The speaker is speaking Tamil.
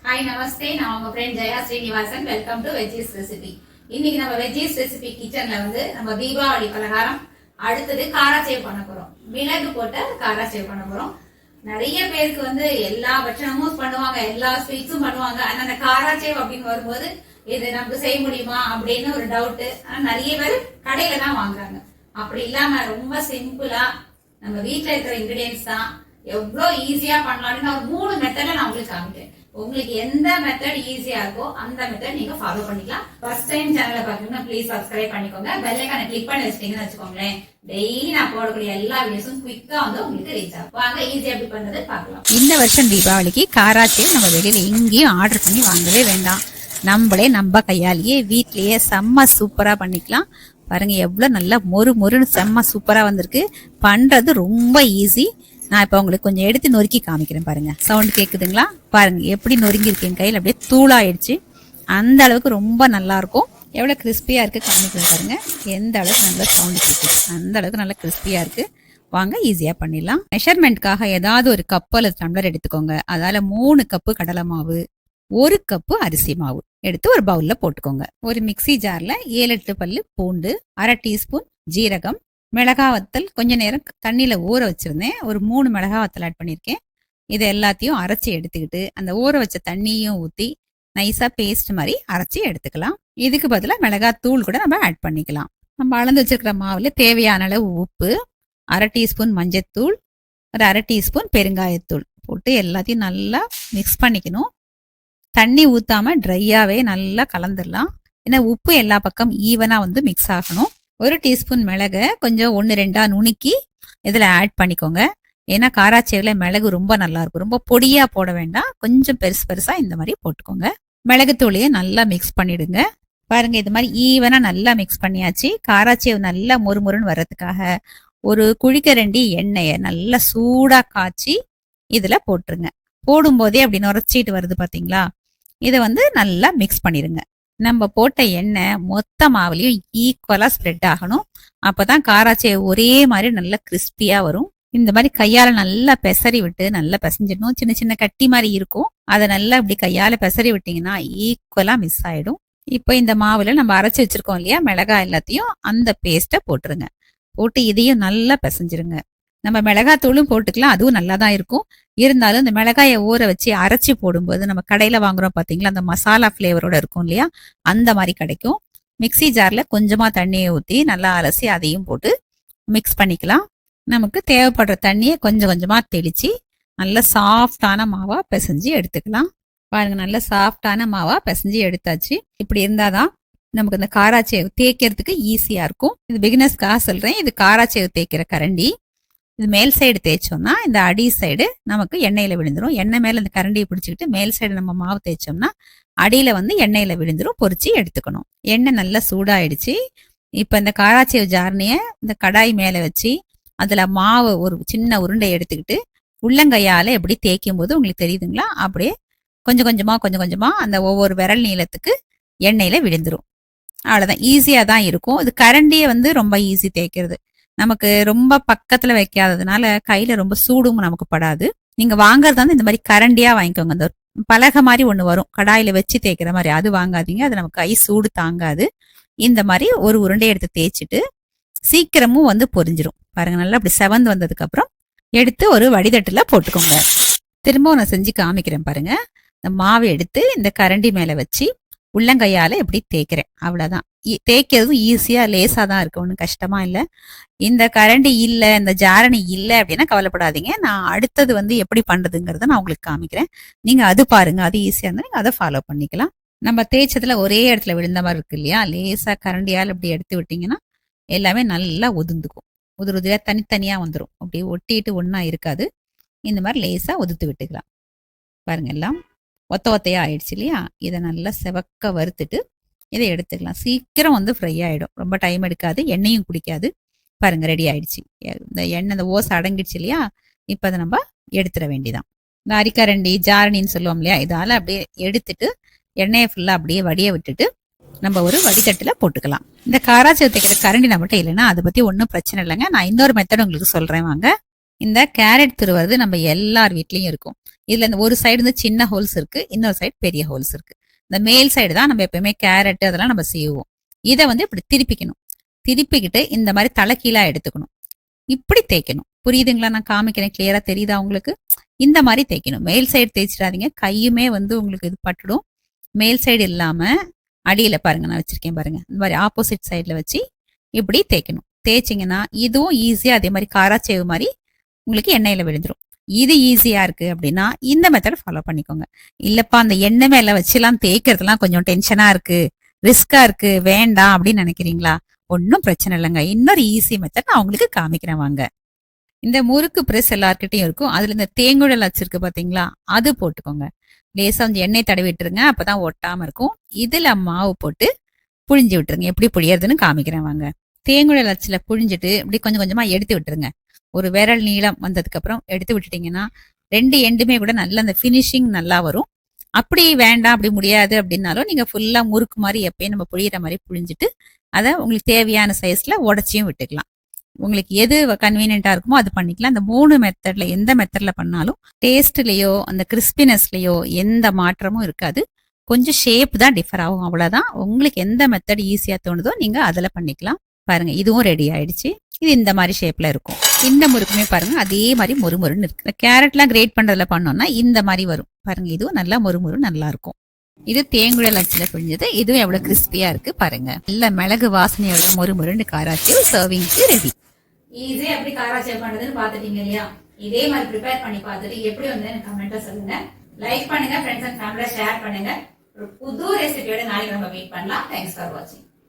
ஹாய் நமஸ்தே, நான் உங்க friend Jaya Srinivasan. Welcome to veggies recipe. இன்னைக்கு நம்ம வெஜ்ஜீஸ் ரெசிபி கிச்சன்ல நம்ம தீபாவளி பலகாரம் அடுத்தது காராச்சேவ் பண்ண போறோம். மிளகு போட்ட காராச்சேவ் பண்ண போறோம். நிறைய பேருக்கு எல்லா பட்சணமும் பண்ணுவாங்க, எல்லா ஸ்வீட்ஸும் பண்ணுவாங்க. ஆனா அந்த காராச்சேவ் அப்படின்னு வரும்போது இது நமக்கு செய்ய முடியுமா அப்படின்னு ஒரு டவுட். ஆனா நிறைய பேர் கடையில தான் வாங்குறாங்க. அப்படி இல்லாம ரொம்ப சிம்பிளா நம்ம வீட்டுல இருக்கிற இன்கிரீடியன்ஸ் தான் எவ்வளவு ஈஸியா பண்ணலாம்னு ஒரு 3 மெத்தட்ல நான் உங்களுக்கு காமிக்கிறேன். உங்களுக்கு எந்த மெத்தட் ஈஸியா இருக்கோ அந்த மெத்தட் நீங்க ஃபாலோ பண்ணிக்கலாம். ஃபர்ஸ்ட் டைம் சேனலை பாத்தீங்கன்னா ப்ளீஸ் சப்ஸ்கிரைப் பண்ணிக்கோங்க. பெல் ஐகானை கிளிக் பண்ணி வச்சிட்டீங்கன்னு வச்சுக்கோங்களேன். டெய்லி நான் போடக்கூடிய எல்லா வீடியோஸும் குயிக்கா உங்களுக்கு ரீச் ஆகும். வாங்க ஈஸியா எப்படி பண்றது பாக்கலாம். இந்த வருஷம் தீபாவளிக்கு காராச்சேவ் நம்ம வெளியில எங்கேயும் ஆர்டர் பண்ணி வாங்கவே வேண்டாம். நம்மளே நம்ம கையாலேயே வீட்லயே செம்ம சூப்பரா பண்ணிக்கலாம். பாருங்க எவ்வளவு நல்லா மொறுன்னு செம்ம சூப்பரா வந்திருக்கு. பண்றது ரொம்ப ஈஸி. நான் இப்ப உங்களுக்கு கொஞ்சம் எடுத்து நொறுக்கி காமிக்கிறேன். பாருங்க சவுண்ட் கேக்குதுங்களா? பாருங்க எப்படி நொறுங்கி இருக்கு. என் கையில அப்படியே தூளாயிடுச்சு. அந்த அளவுக்கு ரொம்ப நல்லா இருக்கும். எவ்வளவு கிறிஸ்பியா இருக்கு காமிக்கிறேன். பாருங்க எந்த அளவுக்கு நல்ல சவுண்ட் கேக்குது. அந்த அளவுக்கு நல்லா கிறிஸ்பியா இருக்கு. வாங்க ஈஸியா பண்ணிடலாம். மெஷர்மெண்ட்காக ஏதாவது ஒரு கப்பு அல்லது டம்ளர் எடுத்துக்கோங்க. அதால 3 கப்பு கடலை மாவு, 1 கப்பு அரிசி மாவு எடுத்து ஒரு பவுல்ல போட்டுக்கோங்க. ஒரு மிக்சி ஜார்ல 7-8 பல்லு பூண்டு, 1/2 டீஸ்பூன் ஜீரகம், மிளகா வத்தல் கொஞ்ச நேரம் தண்ணியில ஊற வச்சிருந்தேன். ஒரு 3 மிளகா வத்தல் ஆட் பண்ணிருக்கேன். இதை எல்லாத்தையும் அரைச்சி எடுத்துக்கிட்டு அந்த ஊற வச்ச தண்ணியும் ஊத்தி நைஸா பேஸ்ட் மாதிரி அரைச்சி எடுத்துக்கலாம். இதுக்கு பதிலா மிளகாத்தூள் கூட நம்ம ஆட் பண்ணிக்கலாம். நம்ம அளந்து வச்சிருக்கிற மாவுல தேவையான அளவு உப்பு, 1/2 டீஸ்பூன் மஞ்சத்தூள், ஒரு 1/2 டீஸ்பூன் பெருங்காயத்தூள் போட்டு எல்லாத்தையும் நல்லா மிக்ஸ் பண்ணிக்கணும். தண்ணி ஊத்தாம ட்ரையாவே நல்லா கலந்துடலாம். ஏன்னா உப்பு எல்லா பக்கம் ஈவனா மிக்ஸ் ஆகணும். 1 டீஸ்பூன் மிளகு கொஞ்சம் 1-2 நுணுக்கி இதுல ஆட் பண்ணிக்கோங்க. ஏன்னா காராச்சேவ்ல மிளகு ரொம்ப நல்லா இருக்கும். ரொம்ப பொடியா போட வேண்டாம், கொஞ்சம் பெருசா இந்த மாதிரி போட்டுக்கோங்க. மிளகுத்தூளையும் நல்லா மிக்ஸ் பண்ணிடுங்க. பாருங்க இது மாதிரி ஈவனா நல்லா மிக்ஸ் பண்ணியாச்சு. காராச்சேவ் நல்லா மொறுன்னு வர்றதுக்காக ஒரு குழிக்கரண்டி எண்ணெயை நல்லா சூடா காய்ச்சி இதுல போட்டுருங்க. போடும் போதே அப்படி நுரைச்சிட்டு வருது பாத்தீங்களா? இதை நல்லா மிக்ஸ் பண்ணிருங்க. நம்ம போட்ட எண்ணெய் மொத்த மாவுலயும் ஈக்குவலா ஸ்ப்ரெட் ஆகணும். அப்பதான் காராச்சேவ் ஒரே மாதிரி நல்லா கிறிஸ்பியா வரும். இந்த மாதிரி கையால நல்லா பெசறி விட்டு நல்லா பிசைஞ்சிடணும். சின்ன சின்ன கட்டி மாதிரி இருக்கும். அதை நல்லா இப்படி கையால பெசறி விட்டீங்கன்னா ஈக்குவலா மிஸ் ஆயிடும். இப்போ இந்த மாவுல நம்ம அரைச்சு வச்சிருக்கோம் இல்லையா மிளகாய் எல்லாத்தையும், அந்த பேஸ்ட்டை போட்டுருங்க. போட்டு இதையும் நல்லா பிசைஞ்சிருங்க. நம்ம மிளகாத்தூளும் போட்டுக்கலாம், அதுவும் நல்லா தான் இருக்கும். இருந்தாலும் இந்த மிளகாயை ஊற வச்சு அரைச்சி போடும்போது நம்ம கடையில வாங்குறோம் பாத்தீங்களா, அந்த மசாலா பிளேவரோட இருக்கும் இல்லையா, அந்த மாதிரி கிடைக்கும். மிக்சி ஜார்ல கொஞ்சமா தண்ணியை ஊற்றி நல்லா அலசி அதையும் போட்டு மிக்ஸ் பண்ணிக்கலாம். நமக்கு தேவைப்படுற தண்ணியை கொஞ்சம் கொஞ்சமா தெளிச்சு நல்ல சாஃப்டான மாவா பிசைஞ்சு எடுத்துக்கலாம். பாருங்க நல்ல சாஃப்டான மாவா பிசைஞ்சு எடுத்தாச்சு. இப்படி இருந்தாதான் நமக்கு இந்த காராச்சேவ் தேய்க்கிறதுக்கு ஈஸியா இருக்கும். இது பிகினர்ஸ்க்காக சொல்றேன். இது காராச்சேவ் தேய்க்கிற கரண்டி. இது மேல் சைடு தேய்ச்சோம்னா இந்த அடி சைடு நமக்கு எண்ணெயில விழுந்துரும். எண்ணெய் மேல இந்த கரண்டியை பிடிச்சிக்கிட்டு மேல் சைடு நம்ம மாவு தேய்ச்சோம்னா அடியில எண்ணெயில விழுந்துரும். பொரிச்சு எடுத்துக்கணும். எண்ணெய் நல்லா சூடாயிடுச்சு. இப்ப இந்த காராச்சேவ் ஜார்னிய இந்த கடாய் மேல வச்சு அதுல மாவு ஒரு சின்ன உருண்டை எடுத்துக்கிட்டு உள்ளங்கையால எப்படி தேய்க்கும் போது உங்களுக்கு தெரியுதுங்களா, அப்படியே கொஞ்சம் கொஞ்சமா அந்த ஒவ்வொரு விரல் நீளத்துக்கு எண்ணெயில விழுந்துரும். அவ்வளவுதான். ஈஸியா தான் இருக்கும். இது கரண்டியை ரொம்ப ஈஸி தேய்க்கிறது. நமக்கு ரொம்ப பக்கத்துல வைக்காததுனால கையில ரொம்ப சூடும் நமக்கு படாது. நீங்க வாங்குறதா இந்த மாதிரி கரண்டியா வாங்கிக்கோங்க. அந்த பலகை மாதிரி ஒண்ணு வரும் கடாயில வச்சு தேய்க்கிற மாதிரி, அது வாங்காதீங்க. அது நமக்கு கை சூடு தாங்காது. இந்த மாதிரி ஒரு உருண்டை எடுத்து தேய்ச்சிட்டு சீக்கிரமும் பொரிஞ்சிரும். பாருங்க நல்லா அப்படி செவந்து வந்ததுக்கு அப்புறம் எடுத்து ஒரு வடிதட்டுல போட்டுக்கோங்க. திரும்பவும் நான் செஞ்சு காமிக்கிறேன் பாருங்க. இந்த மாவை எடுத்து இந்த கரண்டி மேல வச்சு உள்ளங்கையால எப்படி தேய்க்கிறேன், அவ்வளவுதான். தேய்க்கிறதும் ஈஸியா லேசா தான் இருக்கு, ஒன்றும் கஷ்டமா இல்லை. இந்த கரண்டி இல்லை, இந்த ஜாரணி இல்லை அப்படின்னா கவலைப்படாதீங்க. நான் அடுத்தது எப்படி பண்றதுங்கிறத நான் உங்களுக்கு காமிக்கிறேன். நீங்க அது பாருங்க, அது ஈஸியா இருந்தா நீங்க அதை ஃபாலோ பண்ணிக்கலாம். நம்ம தேய்ச்சதுல ஒரே இடத்துல விழுந்த மாதிரி இருக்கு இல்லையா, லேசா கரண்டியால் இப்படி எடுத்து விட்டீங்கன்னா எல்லாமே நல்லா உதிர்ந்துக்கும். உதிரியா தனித்தனியா வந்துடும். அப்படியே ஒட்டிட்டு ஒன்னா இருக்காது. இந்த மாதிரி லேசா உதிர்த்து விட்டுக்கலாம். பாருங்க எல்லாம் ஒத்தையா ஆயிடுச்சு இல்லையா. இதை நல்லா செவக்க வறுத்துட்டு இதை எடுத்துக்கலாம். சீக்கிரம் ஃப்ரை ஆயிடும். ரொம்ப டைம் எடுக்காது, எண்ணெயும் குடிக்காது. பாருங்க ரெடி ஆயிடுச்சு. இந்த எண்ணெய் இந்த ஓசை அடங்கிடுச்சு இல்லையா. இப்ப அதை நம்ம எடுத்துட வேண்டியதான். இந்த அரிக்கரண்டி ஜாரணின்னு சொல்லுவோம் இல்லையா, இதால அப்படியே எடுத்துட்டு எண்ணெயை ஃபுல்லா அப்படியே வடிய விட்டுட்டு நம்ம ஒரு வடிதட்டுல போட்டுக்கலாம். இந்த காராச்சேவ் தேய்க்கிற கரண்டி நம்மகிட்ட இல்லைன்னா அதை பத்தி ஒன்றும் பிரச்சனை இல்லைங்க. நான் இன்னொரு மெத்தட் உங்களுக்கு சொல்றேன் வாங்க. இந்த கேரட் துருவது நம்ம எல்லார் வீட்லயும் இருக்கும். இதுல இந்த ஒரு சைடு வந்து சின்ன ஹோல்ஸ் இருக்கு, இன்னொரு சைடு பெரிய ஹோல்ஸ் இருக்கு. இந்த மேல் சைடு தான் நம்ம எப்பயுமே கேரட் அதெல்லாம் நம்ம செய்வோம். இதை வந்து இப்படி திருப்பிக்கணும். திருப்பிக்கிட்டு இந்த மாதிரி தலைக்கீழா எடுத்துக்கணும். இப்படி தேய்க்கணும். புரியுதுங்களா? நான் காமிக்கிறேன், கிளியரா தெரியுதா உங்களுக்கு? இந்த மாதிரி தேய்க்கணும். மேல் சைடு தேய்ச்சிடாதீங்க, கையுமே வந்து உங்களுக்கு இது பட்டுடும். மேல் சைடு இல்லாம அடியில பாருங்க, நான் வச்சிருக்கேன் பாருங்க, இந்த மாதிரி ஆப்போசிட் சைட்ல வச்சு இப்படி தேய்க்கணும். தேய்ச்சிங்கன்னா இதுவும் ஈஸியா அதே மாதிரி காராச்சேவு மாதிரி உங்களுக்கு எண்ணெயில விழுந்துரும். இது ஈஸியா இருக்கு அப்படின்னா இந்த மெத்தட் ஃபாலோ பண்ணிக்கோங்க. இல்லப்பா அந்த எண்ணெய் மேல வச்சுலாம் தேய்க்கிறதுலாம் கொஞ்சம் டென்ஷனா இருக்கு, ரிஸ்கா இருக்கு, வேண்டாம் அப்படின்னு நினைக்கிறீங்களா? ஒன்னும் பிரச்சனை இல்லைங்க. இன்னொரு ஈஸி மெத்தட் நான் உங்களுக்கு காமிக்கிறேன் வாங்க. இந்த முறுக்கு பிரஸ் எல்லார்கிட்டையும் இருக்கும். அதுல இந்த தேங்குழல் வச்சிருக்கு பாத்தீங்களா, அது போட்டுக்கோங்க. லேசா கொஞ்சம் எண்ணெய் தடவி விட்டுருங்க, அப்பதான் ஒட்டாம இருக்கும். இதுல மாவு போட்டு புழிஞ்சு விட்டுருங்க. எப்படி புழியறதுன்னு காமிக்கிறேன் வாங்க. தேங்குழல் அச்சுல புழிஞ்சிட்டு இப்படி கொஞ்சம் கொஞ்சமா எடுத்து விட்டுருங்க. ஒரு விரல் நீளம் வந்ததுக்கு அப்புறம் எடுத்து விட்டுட்டீங்கன்னா 2 எண்டுமே கூட நல்ல அந்த பினிஷிங் நல்லா வரும். அப்படி வேண்டாம், அப்படி முடியாது அப்படின்னாலும் நீங்க ஃபுல்லா முறுக்கு மாதிரி எப்பயும் நம்ம புழியிற மாதிரி புழிஞ்சிட்டு அதை உங்களுக்கு தேவையான சைஸ்ல உடச்சியும் விட்டுக்கலாம். உங்களுக்கு எது கன்வீனியன்டா இருக்குமோ அது பண்ணிக்கலாம். அந்த 3 மெத்தட்ல எந்த மெத்தட்ல பண்ணாலும் டேஸ்ட்லயோ அந்த கிறிஸ்பினஸ்லயோ எந்த மாற்றமும் இருக்காது. கொஞ்சம் ஷேப் தான் டிஃபர் ஆகும், அவ்வளவுதான். உங்களுக்கு எந்த மெத்தட் ஈஸியா தோணுதோ நீங்க அதுல பண்ணிக்கலாம். பாருங்க, இதுவும் ரெடி ஆயிடுச்சு. இது இந்த மாதிரி ஷேப்ல இருக்கும். இந்த முறுக்குமே பாருங்க அதே மாதிரி மொறுமொறுன்னு இருக்கு. கேரட்லாம் கிரேட் பண்றதுல பண்ணோம்னா இந்த மாதிரி வரும் பாருங்க. இதுவும் நல்லா மொறுமொறு நல்லா இருக்கும். இது தேங்குழல் அச்சுல புழிஞ்சது. இதுவும் எவ்வளவு கிறிஸ்பியா இருக்கு பாருங்க. நல்ல மிளகு வாசனை எவ்வளவு மொறுமொறுன்னு காராச்சேவ் சர்விங்க்கு ரெடி. ஈஸியா எப்படி காராச்சேவ் பண்றதுன்னு பாத்துட்டீங்க இல்லையா? இதே மாதிரி ப்ரிப்பேர் பண்ணி பார்த்துட்டு எப்படி வந்து கமெண்ட்டா சொல்லுங்க. லைக் பண்ணுங்க, ஃப்ரெண்ட்ஸ் அண்ட் ஃபேமிலியா ஷேர் பண்ணுங்க. ஒரு புது ரெசிபியோட நாளைக்கு நம்ம மீட் பண்ணலாம். தேங்க்ஸ் ஃபார் வாட்சிங்.